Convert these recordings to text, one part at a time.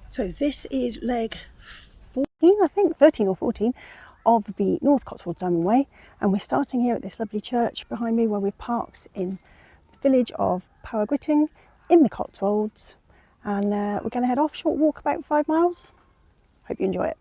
So this is leg 14, I think 13 or 14 of the North Cotswold Diamond Way, and we're starting here at this lovely church behind me where we've parked in the village of Power Guiting in the Cotswolds, and we're going to head off, short walk about 5 miles. Hope you enjoy it.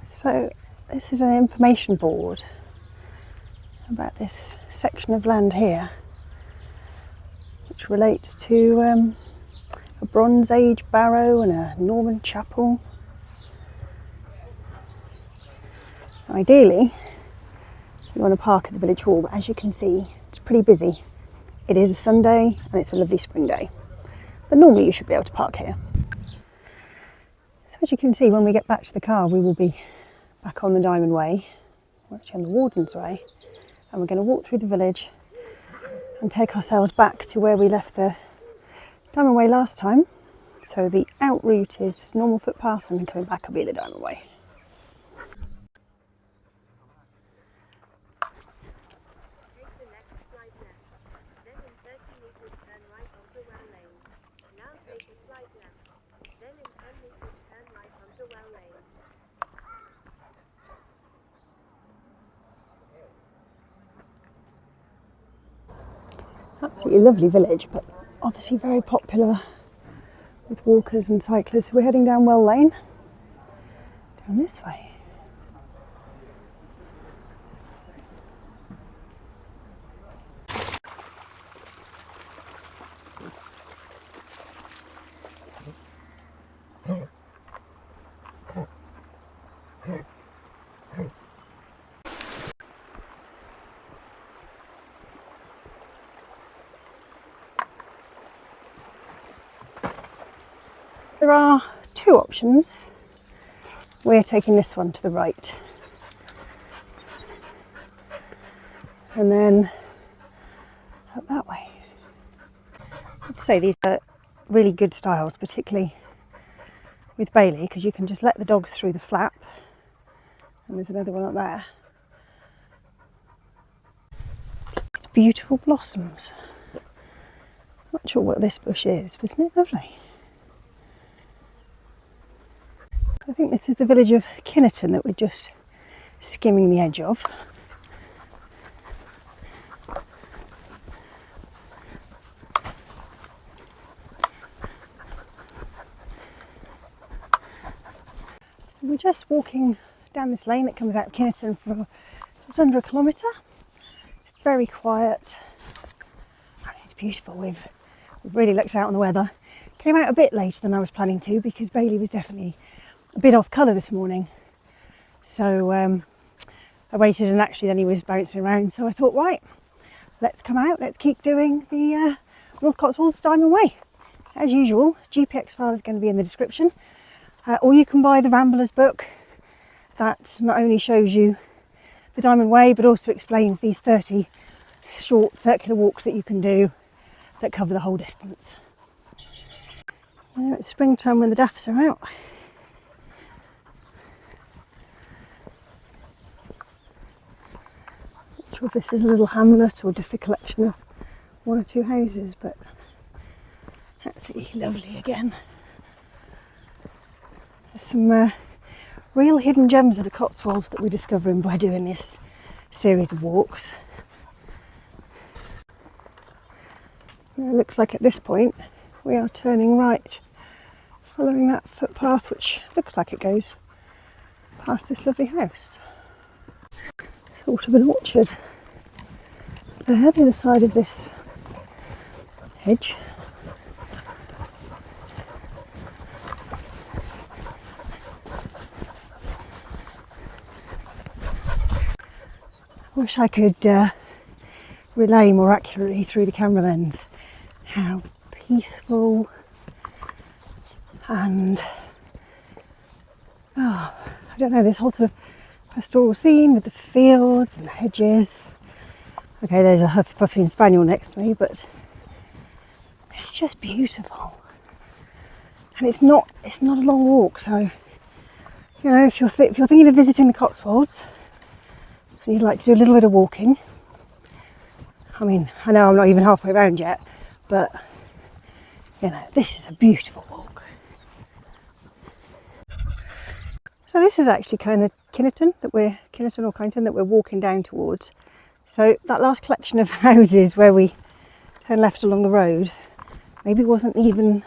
So this is an information board about this section of land here, which relates to a Bronze Age barrow and a Norman chapel. Ideally, you want to park at the village hall, but as you can see, it's pretty busy. It is a Sunday and it's a lovely spring day, but normally you should be able to park here. So as you can see, when we get back to the car, we will be back on the Diamond Way, we're actually on the Warden's Way, and we're going to walk through the village and take ourselves back to where we left the Diamond Way last time. So the out route is normal footpaths, and then coming back will be the Diamond Way. Absolutely lovely village, but obviously very popular with walkers and cyclists. So we're heading down Well Lane, down this way. There are two options. We're taking this one to the right, and then up that way. I'd say these are really good styles, particularly with Bailey, because you can just let the dogs through the flap, and there's another one up there. It's beautiful blossoms. Not sure what this bush is, but isn't it lovely? I think this is the village of Kinnerton that we're just skimming the edge of. So we're just walking down this lane that comes out of Kinnerton for just under a kilometre. It's very quiet. It's beautiful. We've really looked out on the weather. Came out a bit later than I was planning to, because Bailey was definitely a bit off colour this morning, so I waited, and actually then he was bouncing around, so I thought, right, let's come out, let's keep doing the North Cotswold Diamond Way. As usual, GPX file is going to be in the description, or you can buy the Ramblers book that not only shows you the Diamond Way but also explains these 30 short circular walks that you can do that cover the whole distance. It's springtime when the daffs are out. Not sure if this is a little hamlet or just a collection of one or two houses, but absolutely lovely again. There's some real hidden gems of the Cotswolds that we're discovering by doing this series of walks. Now it looks like at this point we are turning right, following that footpath which looks like it goes past this lovely house. Sort of an orchard there, the other side of this hedge. I wish I could relay more accurately through the camera lens how peaceful and I don't know, this whole sort of pastoral scene with the fields and the hedges. Okay, there's a Huff Puffy and Spaniel next to me, but it's just beautiful. And it's not a long walk, so You know, if you're thinking of visiting the Cotswolds and you'd like to do a little bit of walking, I mean, I know I'm not even halfway around yet, but you know, this is a beautiful walk. So this is actually kind of Kyneton or Kyneton that we're walking down towards. So that last collection of houses where we turned left along the road maybe wasn't even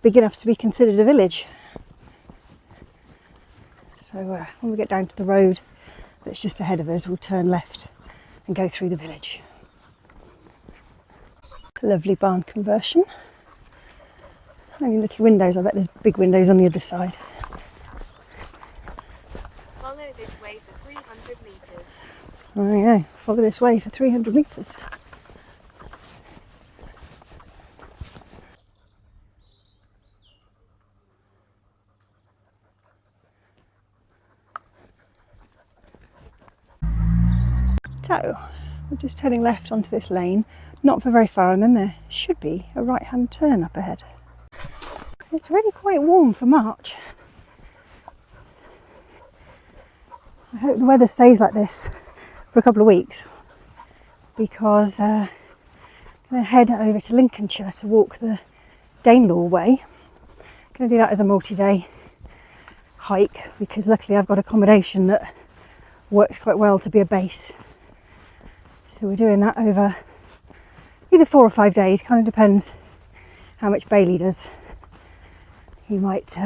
big enough to be considered a village. So when we get down to the road that's just ahead of us, we'll turn left and go through the village. Lovely barn conversion. Only little windows, I bet there's big windows on the other side. Follow this way for 300 metres. Oh yeah, follow this way for 300 metres. So, we're just turning left onto this lane, not for very far, and then there should be a right-hand turn up ahead. It's really quite warm for March. I hope the weather stays like this for a couple of weeks, because I'm going to head over to Lincolnshire to walk the Danelaw Way. I'm going to do that as a multi-day hike, because luckily I've got accommodation that works quite well to be a base. So we're doing that over either 4 or 5 days, kind of depends how much Bailey does. He might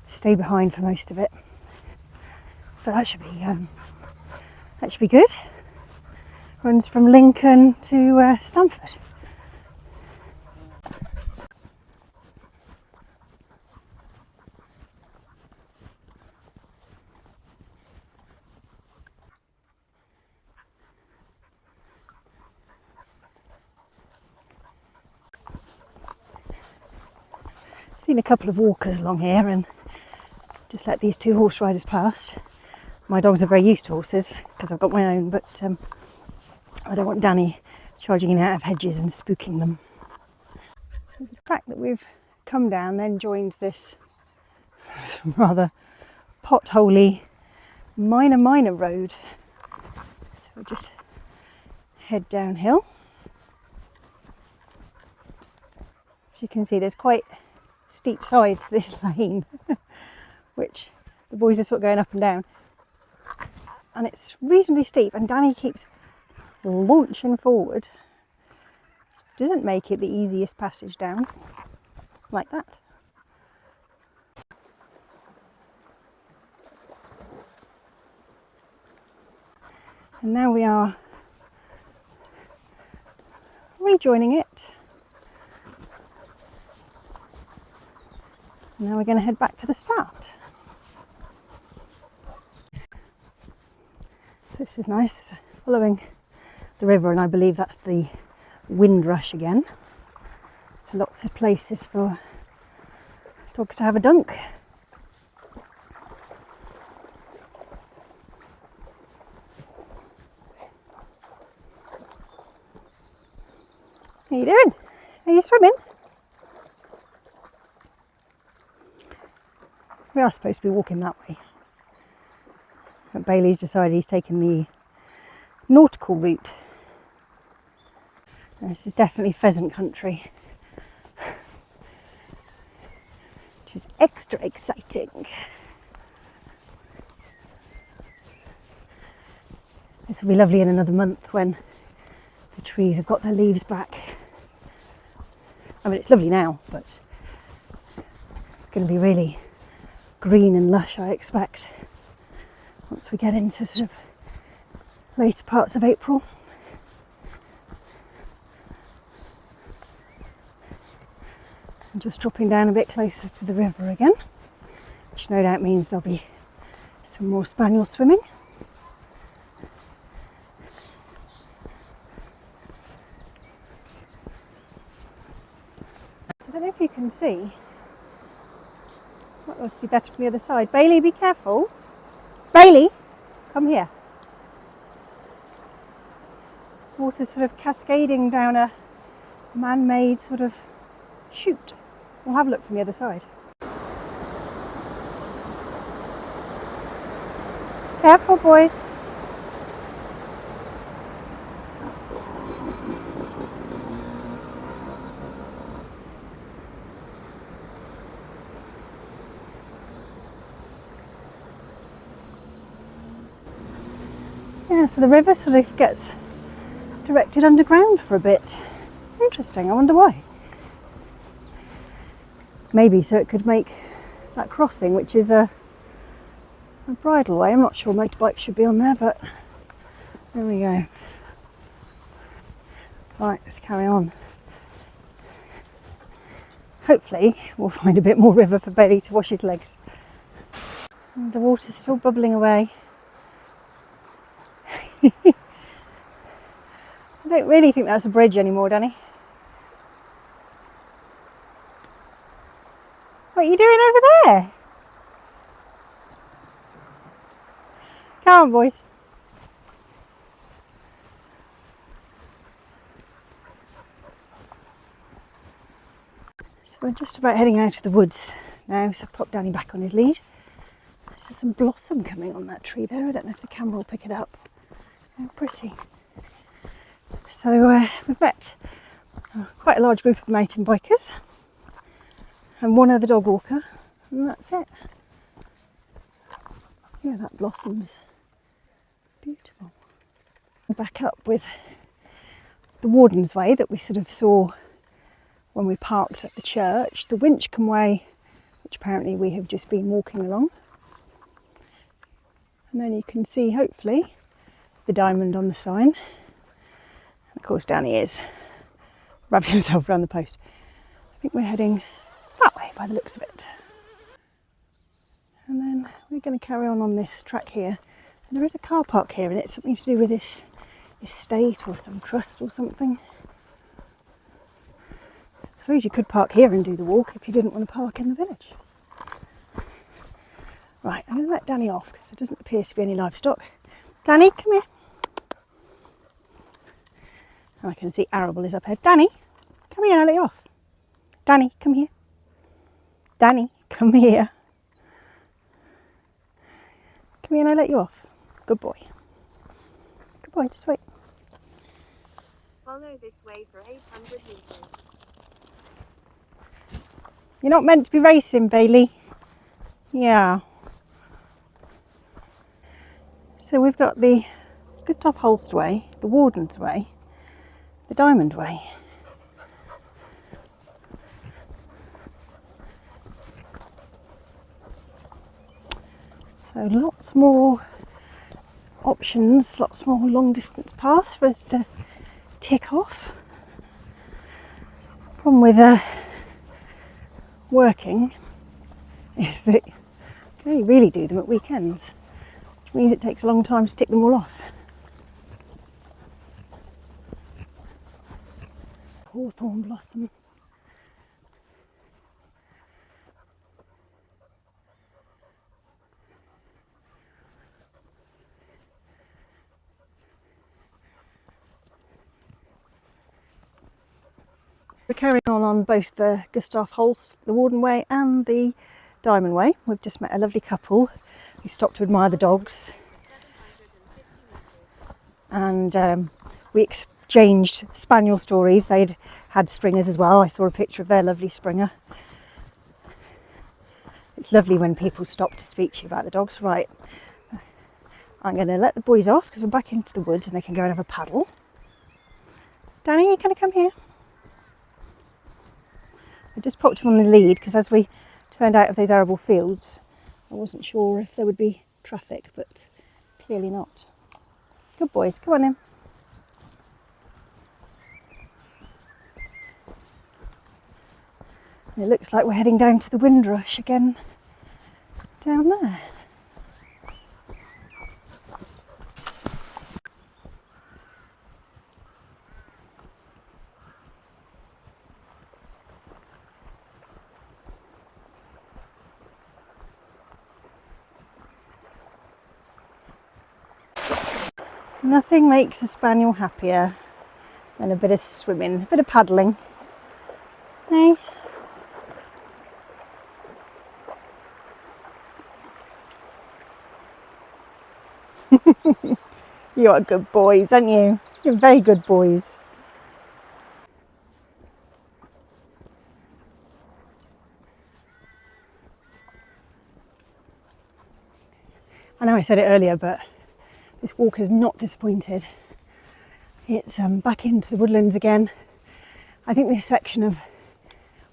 stay behind for most of it, but that should be good. Runs from Lincoln to Stamford. Seen a couple of walkers along here and just let these 2 horse riders pass. My dogs are very used to horses because I've got my own, but I don't want Danny charging in and out of hedges and spooking them. So the track that we've come down then joins this rather potholy minor road. So we'll just head downhill. As you can see, there's quite steep sides to this lane, which the boys are sort of going up and down, and it's reasonably steep, and Danny keeps launching forward. Doesn't make it the easiest passage down, like that. And now we are rejoining it. Now we're going to head back to the start. So this is nice, following the river, and I believe that's the Windrush again. So lots of places for dogs to have a dunk. How you doing? Are you swimming? We are supposed to be walking that way, but Bailey's decided he's taking the nautical route. Now, this is definitely pheasant country, which is extra exciting. This will be lovely in another month when the trees have got their leaves back. I mean, it's lovely now, but it's going to be really green and lush, I expect, once we get into sort of later parts of April. And just dropping down a bit closer to the river again, which no doubt means there'll be some more spaniels swimming. So I don't know if you can see. I'll see better from the other side. Bailey, be careful. Bailey, come here. Water's sort of cascading down a man-made sort of chute. We'll have a look from the other side. Careful, boys. Yeah, so the river sort of gets directed underground for a bit. Interesting, I wonder why. Maybe so it could make that crossing, which is a bridleway. I'm not sure motorbikes should be on there, but there we go. Right, let's carry on. Hopefully we'll find a bit more river for Bailey to wash his legs. And the water's still bubbling away. I don't really think that's a bridge anymore, Danny. What are you doing over there? Come on, boys. So we're just about heading out of the woods now, so I've popped Danny back on his lead. There's some blossom coming on that tree there. I don't know if the camera will pick it up. How pretty. So we've met quite a large group of mountain bikers and one other dog walker, and that's it. Yeah, that blossom's beautiful. Back up with the Warden's Way that we sort of saw when we parked at the church, the Winchcombe Way, which apparently we have just been walking along. And then you can see, hopefully, the diamond on the sign. And of course, down he is, wrapping himself around the post. I think we're heading that way by the looks of it. And then we're going to carry on this track here. And there is a car park here, and it's something to do with this estate or some trust or something. I suppose you could park here and do the walk if you didn't want to park in the village. Right, I'm going to let Danny off because there doesn't appear to be any livestock. Danny, come here. And I can see Arable is up ahead. Danny, come here and I'll let you off. Danny, come here. Danny, come here. Come here and I'll let you off. Good boy. Good boy, just wait. Follow this way for 800 metres. You're not meant to be racing, Bailey. Yeah. So we've got the Gustav Holst Way, the Warden's Way, the Diamond Way. So lots more options, lots more long distance paths for us to tick off. Problem with working is that you can only really do them at weekends, which means it takes a long time to tick them all off. Hawthorn blossom. We're carrying on both the Gustav Holst, the Warden Way and the Diamond Way. We've just met a lovely couple who stopped to admire the dogs. 750 metres. And we exchanged spaniel stories. They'd had springers as well. I saw a picture of their lovely springer. It's lovely when people stop to speak to you about the dogs. Right, I'm going to let the boys off because we're back into the woods and they can go and have a paddle. Danny, you going to come here? I just popped him on the lead because as we turned out of those arable fields, I wasn't sure if there would be traffic, but clearly not. Good boys, come on in. And it looks like we're heading down to the Windrush again, down there. Nothing makes a spaniel happier than a bit of swimming, a bit of paddling. Hey? You are good boys, aren't you? You're very good boys. I know I said it earlier, but this walk has not disappointed. It's back into the woodlands again. I think this section of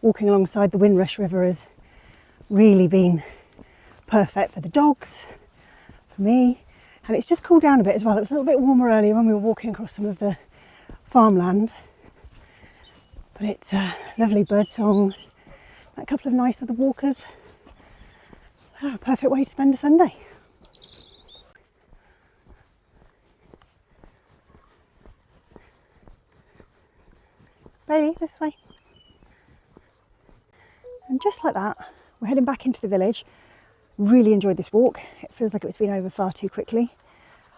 walking alongside the Windrush River has really been perfect for the dogs, for me, and it's just cooled down a bit as well. It was a little bit warmer earlier when we were walking across some of the farmland, but it's a lovely bird song, a couple of nice other walkers. Oh, perfect way to spend a Sunday. Baby, this way. And just like that, we're heading back into the village. Really enjoyed this walk. It feels like it's been over far too quickly.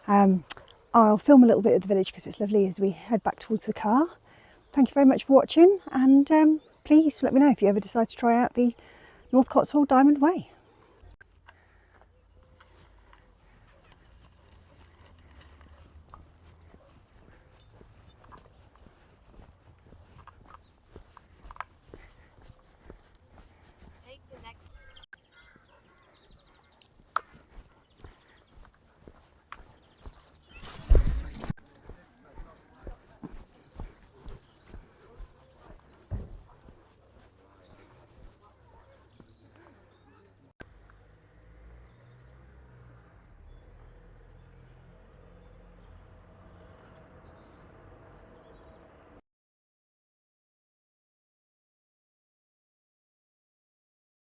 I'll film a little bit of the village because it's lovely as we head back towards the car. Thank you very much for watching, and please let me know if you ever decide to try out the North Cotswold Diamond Way.